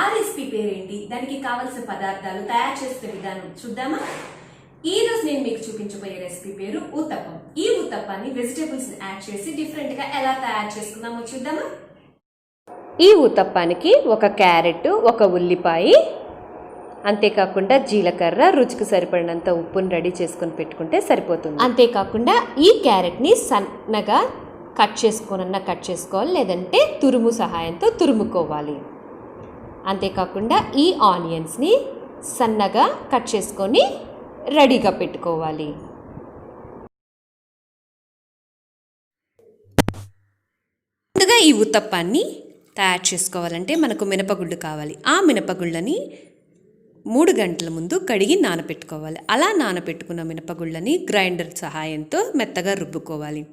ఆ రెసిపీ పేరేంటి, దానికి కావాల్సిన పదార్థాలు, తయారు చేసే విధానం చూద్దామా? ఈ రోజు నేను మీకు చూపించబోయే రెసిపీ పేరు ఊతప్పం. ఈ ఊతప్పాన్ని వెజిటేబుల్స్ యాడ్ చేసి డిఫరెంట్ గా ఎలా తయారు చేసుకుందామో చూద్దామా? ఈ ఊతప్పానికి ఒక క్యారెట్, ఒక ఉల్లిపాయ, అంతేకాకుండా జీలకర్ర, రుచికి సరిపడినంత ఉప్పుని రెడీ చేసుకొని పెట్టుకుంటే సరిపోతుంది. అంతేకాకుండా ఈ క్యారెట్ని సన్నగా కట్ చేసుకోవాలి, లేదంటే తురుము సహాయంతో తురుముకోవాలి. అంతేకాకుండా ఈ ఆనియన్స్ని సన్నగా కట్ చేసుకొని రెడీగా పెట్టుకోవాలి. ముందుగా ఈ ఉత్తప్పాన్ని తయారు చేసుకోవాలంటే మనకు మినపగుళ్ళు కావాలి. ఆ మినపగుళ్ళని 3 గంటల ముందు కడిగి నానబెట్టుకోవాలి. అలా నానబెట్టుకున్న మినపగుళ్ళని గ్రైండర్ సహాయంతో మెత్తగా రుబ్బుకోవాలి.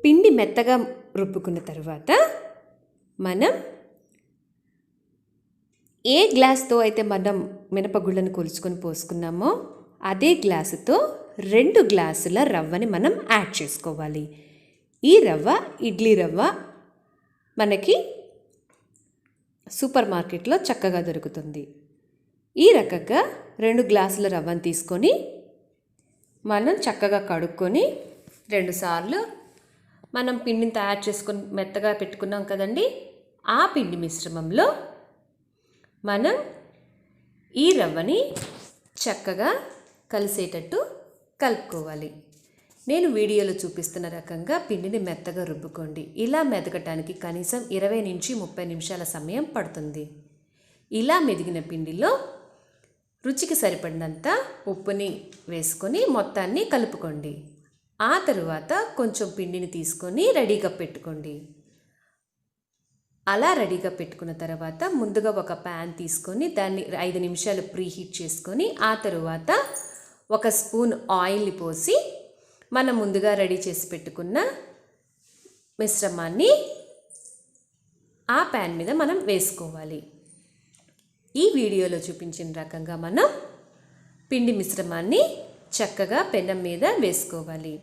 పిండి మెత్తగా రుబ్బుకున్న తర్వాత మనం ఏ గ్లాస్తో అయితే మనం మినపగుళ్ళను కొలుచుకొని పోసుకున్నామో అదే గ్లాసుతో 2 గ్లాసుల రవ్వని మనం యాడ్ చేసుకోవాలి. ఈ రవ్వ ఇడ్లీ రవ్వ మనకి సూపర్ మార్కెట్లో చక్కగా దొరుకుతుంది. ఈ రకంగా 2 గ్లాసుల రవ్వను తీసుకొని మనం చక్కగా కడుక్కొని 2 సార్లు మనం పిండిని తయారు చేసుకొని మెత్తగా పెట్టుకున్నాం కదండి. ఆ పిండి మిశ్రమంలో మనం ఈ రవ్వని చక్కగా కలిసేటట్టు కలుపుకోవాలి. నేను వీడియోలో చూపిస్తున్న రకంగా పిండిని మెత్తగా రుబ్బుకోండి. ఇలా మెదగటానికి కనీసం 20 నుంచి 30 నిమిషాల సమయం పడుతుంది. ఇలా మెదిగిన పిండిలో రుచికి సరిపడినంత ఉప్పుని వేసుకొని మొత్తాన్ని కలుపుకోండి. ఆ తరువాత కొంచెం పిండిని తీసుకొని రెడీగా పెట్టుకోండి. అలా రెడీగా పెట్టుకున్న తర్వాత ముందుగా ఒక ప్యాన్ తీసుకొని దాన్ని 5 నిమిషాలు ప్రీహీట్ చేసుకొని ఆ తరువాత 1 స్పూన్ ఆయిల్ని పోసి మనం ముందుగా రెడీ చేసి పెట్టుకున్న మిశ్రమాన్ని ఆ ప్యాన్ మీద మనం వేసుకోవాలి. ఈ వీడియోలో చూపించిన రకంగా మనం పిండి మిశ్రమాన్ని చక్కగా పెనం మీద వేసుకోవాలి.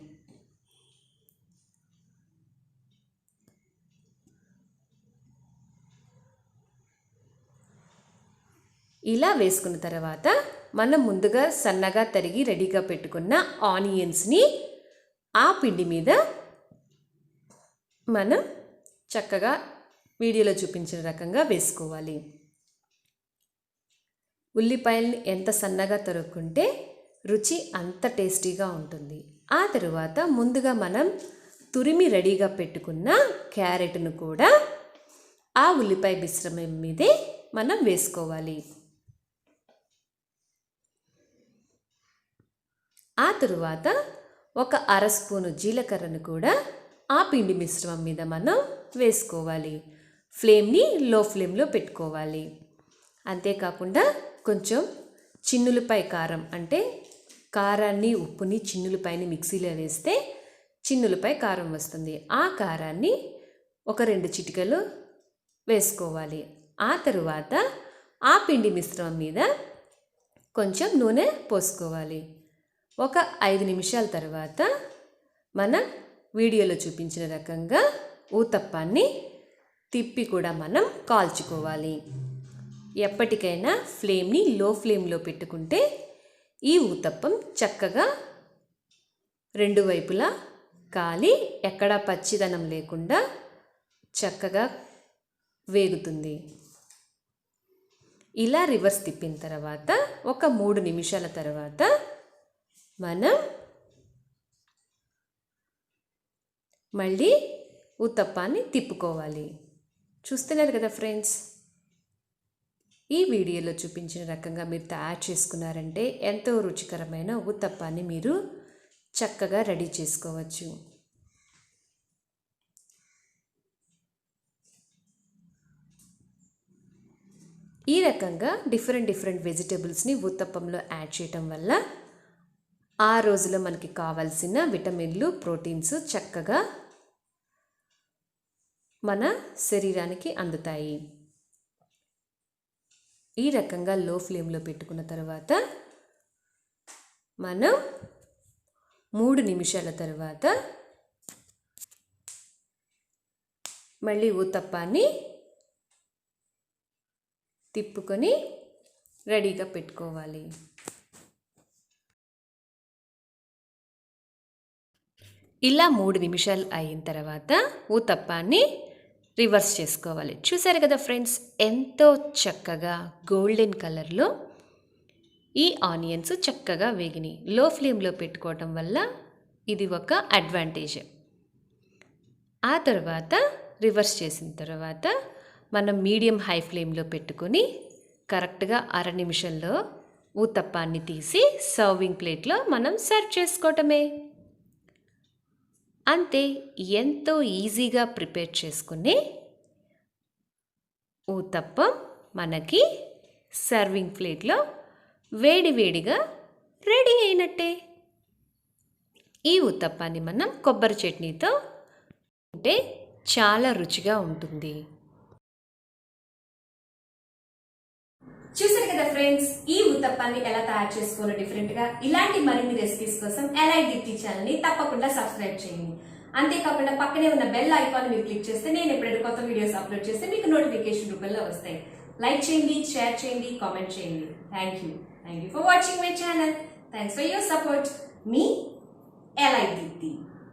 ఇలా వేసుకున్న తర్వాత మనం ముందుగా సన్నగా తరిగి రెడీగా పెట్టుకున్న ఆనియన్స్ని ఆ పిండి మీద మనం చక్కగా వీడియోలో చూపించిన రకంగా వేసుకోవాలి. ఉల్లిపాయల్ని ఎంత సన్నగా తరుక్కుంటే రుచి అంత టేస్టీగా ఉంటుంది. ఆ తరువాత ముందుగా మనం తురిమి రెడీగా పెట్టుకున్న క్యారెట్ను కూడా ఆ ఉల్లిపాయ మిశ్రమం మీదే మనం వేసుకోవాలి. ఆ తరువాత 1/2 స్పూను జీలకర్రను కూడా ఆ పిండి మిశ్రమం మీద మనం వేసుకోవాలి. ఫ్లేమ్ని లో ఫ్లేమ్లో పెట్టుకోవాలి. అంతేకాకుండా కొంచెం చిన్నులపై కారం, అంటే కారాన్ని ఉప్పుని చిన్నులపైని మిక్సీలో వేస్తే చిన్నులపై కారం వస్తుంది. ఆ కారాన్ని 2 చిటికలు వేసుకోవాలి. ఆ తరువాత ఆ పిండి మిశ్రమం మీద కొంచెం నూనె పోసుకోవాలి. 5 నిమిషాల తర్వాత మనం వీడియోలో చూపించిన రకంగా ఊతప్పాన్ని తిప్పి కూడా మనం కాల్చుకోవాలి. ఎప్పటికైనా ఫ్లేమ్ని లో ఫ్లేమ్లో పెట్టుకుంటే ఈ ఊతప్పం చక్కగా 2 వైపులా కాలి ఎక్కడా పచ్చిదనం లేకుండా చక్కగా వేగుతుంది. ఇలా రివర్స్ తిప్పిన తర్వాత 3 నిమిషాల తర్వాత మనం మళ్ళీ ఊతప్పాన్ని తిప్పుకోవాలి. చూస్తున్నారు కదా ఫ్రెండ్స్, ఈ వీడియోలో చూపించిన రకంగా మీరు తయారు చేసుకున్నారంటే ఎంతో రుచికరమైన ఊతప్పాన్ని మీరు చక్కగా రెడీ చేసుకోవచ్చు. ఈ రకంగా డిఫరెంట్ వెజిటేబుల్స్ని ఊతప్పంలో యాడ్ చేయటం వల్ల ఆ రోజులో మనకి కావాల్సిన విటమిన్లు, ప్రోటీన్స్ చక్కగా మన శరీరానికి అందుతాయి. ఈ రకంగా లో ఫ్లేమ్లో పెట్టుకున్న తర్వాత మనం 3 నిమిషాల తర్వాత మళ్ళీ ఊతప్పాన్ని తిప్పుకొని రెడీగా పెట్టుకోవాలి. ఇలా 3 నిమిషాలు అయిన తర్వాత ఊతప్పాన్ని రివర్స్ చేసుకోవాలి. చూసారు కదా ఫ్రెండ్స్, ఎంతో చక్కగా గోల్డెన్ కలర్లో ఈ ఆనియన్స్ చక్కగా వేగినాయి. లో ఫ్లేమ్లో పెట్టుకోవటం వల్ల ఇది ఒక అడ్వాంటేజ్. ఆ తర్వాత రివర్స్ చేసిన తర్వాత మనం మీడియం హై ఫ్లేమ్లో పెట్టుకొని కరెక్ట్గా అర నిమిషంలో ఊతప్పాన్ని తీసి సర్వింగ్ ప్లేట్లో మనం సర్వ్ చేసుకోవటమే. అంతే, ఎంతో ఈజీగా ప్రిపేర్ చేసుకునే ఊతప్పం మనకి సర్వింగ్ ప్లేట్లో వేడివేడిగా రెడీ అయినట్టే. ఈ ఊతప్పాన్ని మనం కొబ్బరి చట్నీతో తింటే చాలా రుచిగా ఉంటుంది. చూసారు కదా ఫ్రెండ్స్, ఈ ఊతప్పాన్ని ఎలా తయారు చేసుకోవాలో డిఫరెంట్గా. ఇలాంటి మరిన్ని రెసిపీస్ కోసం దీప్తి ఛానల్ని తప్పకుండా సబ్స్క్రైబ్ చేయండి. అంతేకాకుండా పక్కనే ఉన్న బెల్ ఐకాన్ మీరు క్లిక్ చేస్తే నేను ఎప్పుడైనా కొత్త వీడియోస్ అప్లోడ్ చేస్తే మీకు నోటిఫికేషన్ రూపంలో వస్తాయి. లైక్ చేయండి, షేర్ చేయండి, కామెంట్ చేయండి. Thank you for watching my channel. Thanks for your support. మీ దీప్తి.